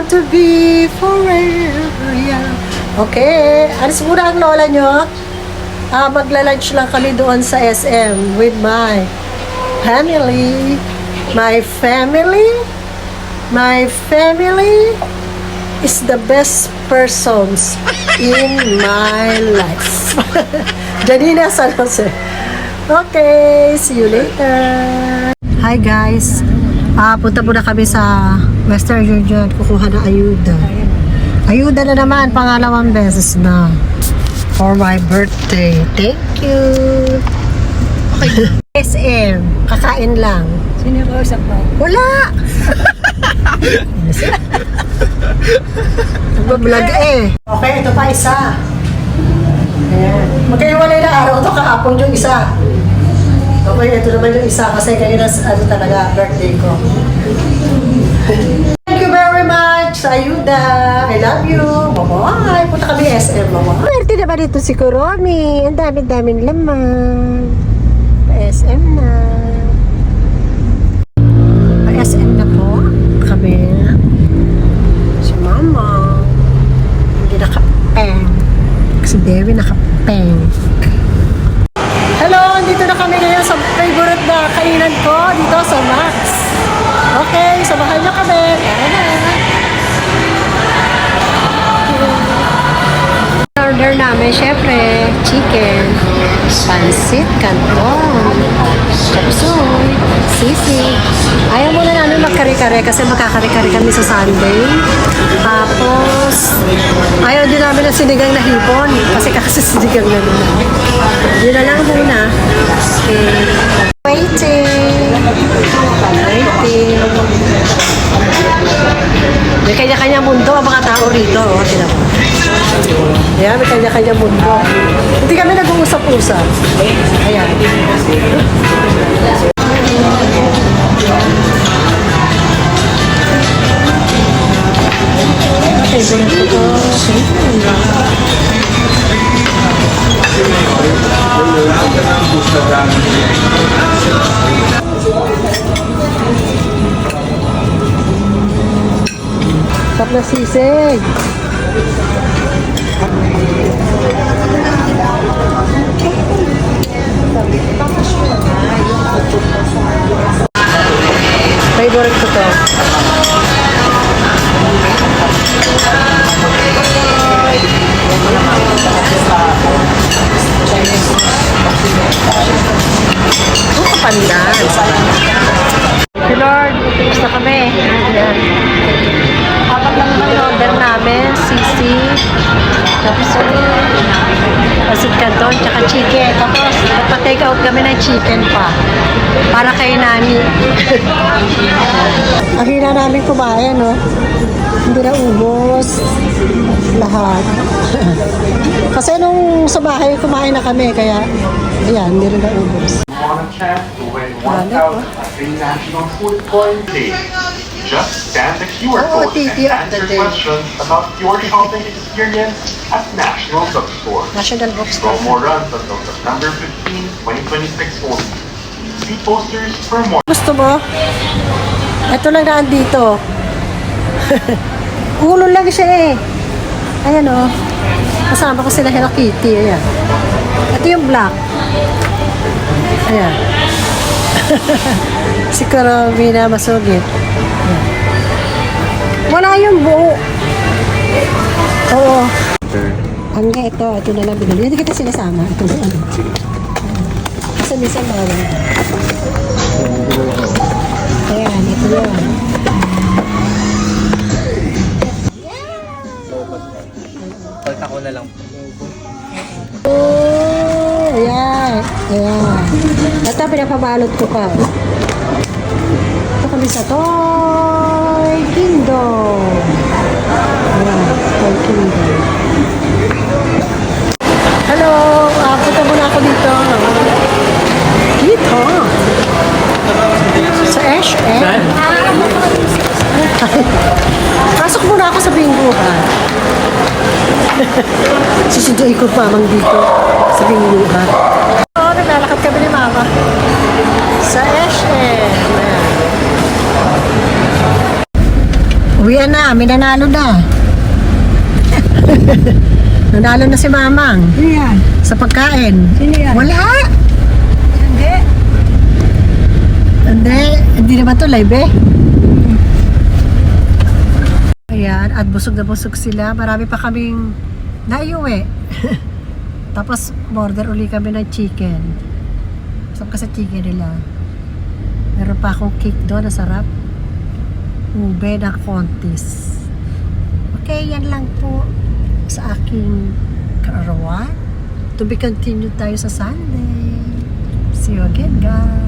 want to be forever young. Okay, alis muna ang lola nyo. Magla-lunch lang kami doon sa SM with my family. My family is the best persons in my life. Janina San Jose. Okay, see you later. Hi guys. Punta muna kami sa Western Union. Kukuha na ayuda. Ayuda na naman, pangalawang beses na. For my birthday. Thank you. Okay. SM. Kakain lang. Sino yung kausap mo? Wala! Nagbablog eh. Okay, ito pa isa. Ayan. Magkaiwalay na araw ito, kahapon yung isa. Okay, ito naman yung isa kasi kanina ano talaga, birthday ko. Thank you very much sa ayuda. I love you. Bye-bye. Punta kami SM, bye-bye. Pwerte na ba dito si Kuromi? Ang dami-daming laman. Pa-SM na. Pa-SM na po. Kami. Si Mama. Hindi nakapeng. Si Dewi nakapeng. Hello! Dito na kami ngayon sa favorite na kainan ko dito sa Max. Okay, samahan niyo kami. Tara na. Order namin, syempre, chicken, pansit, canton, chapsuy, sisig. Ayaw muna namin magkare-kare kasi magkakare-kare kami sa Sunday. Tapos, ayaw din namin ng sinigang na hipon kasi kakasasinigang na nila. Yun na lang muna. Okay. Waiting. May kanya-kanya mundo ang mga tao rito. Oh, tinan mo. Ayan, may kanya-kanya mundo. Hindi kami nag-uusap-usap. Ayan. Okay, ganito ko. Sarap na sisig. Favorite ko to. Pandan. Hey Lord, gusto kami. Ayan. Apat lang naman yung order namin. Sisig, chapsuy, pasit canton, tsaka chicken. Tapos, magpa-take out kami ng chicken pa. Para kay Nani. Ang hina namin kumain, no? Hindi na ubos. Lahat. Kasi nung sa bahay, kumain na kami. Kaya, ayan, hindi rin na ubos. Want a chance to win 1,000 National Food Coin Day. Just scan the QR code and answer questions about your shopping experience at National Bookstore. National Bookstore. Promo runs until September 15, 2026 only. See posters for more. Gusto mo? Ito lang naan dito. Ulo lang siya eh. Ayan o. Kasama ko sila Hello Kitty. Ayan. Ito yung black. Ayan. Si Karomina masugit. Ayan. Wala yung buo. Oo. Hanggang ito. Ito na lang binili. Hindi kita sinasama. Ito na lang. Kasi minsan mga ayan. Ito yun. Pagka ko na lang. Oh, ayan. Ayan. Ito, pinapabalot ko pa. Ito kami sa Toy Kingdom. Ayan, Toy Kingdom. Hello! Punta muna ako dito. Dito? Sa SM? Pasok muna ako sa bingguhan. Susunduin ko mamang dito sa bingguhan. Oo, naglalakad kami ni Mama. Sa SM. Uwian na, may nanalo na. Nanalo na si Mamang Sino yan? sa pagkain. Sino yan? Wala! Hindi. Hindi naman to live eh. Ayan, at busog na busog sila. Marami pa kaming naiuwi. Tapos, order uli kami ng chicken. Masarap ka sa chicken nila. Meron pa akong cake doon, na sarap. Ube na kontis. Okay, yan lang po sa aking kaarawan. To be continued tayo sa Sunday. See you again, guys.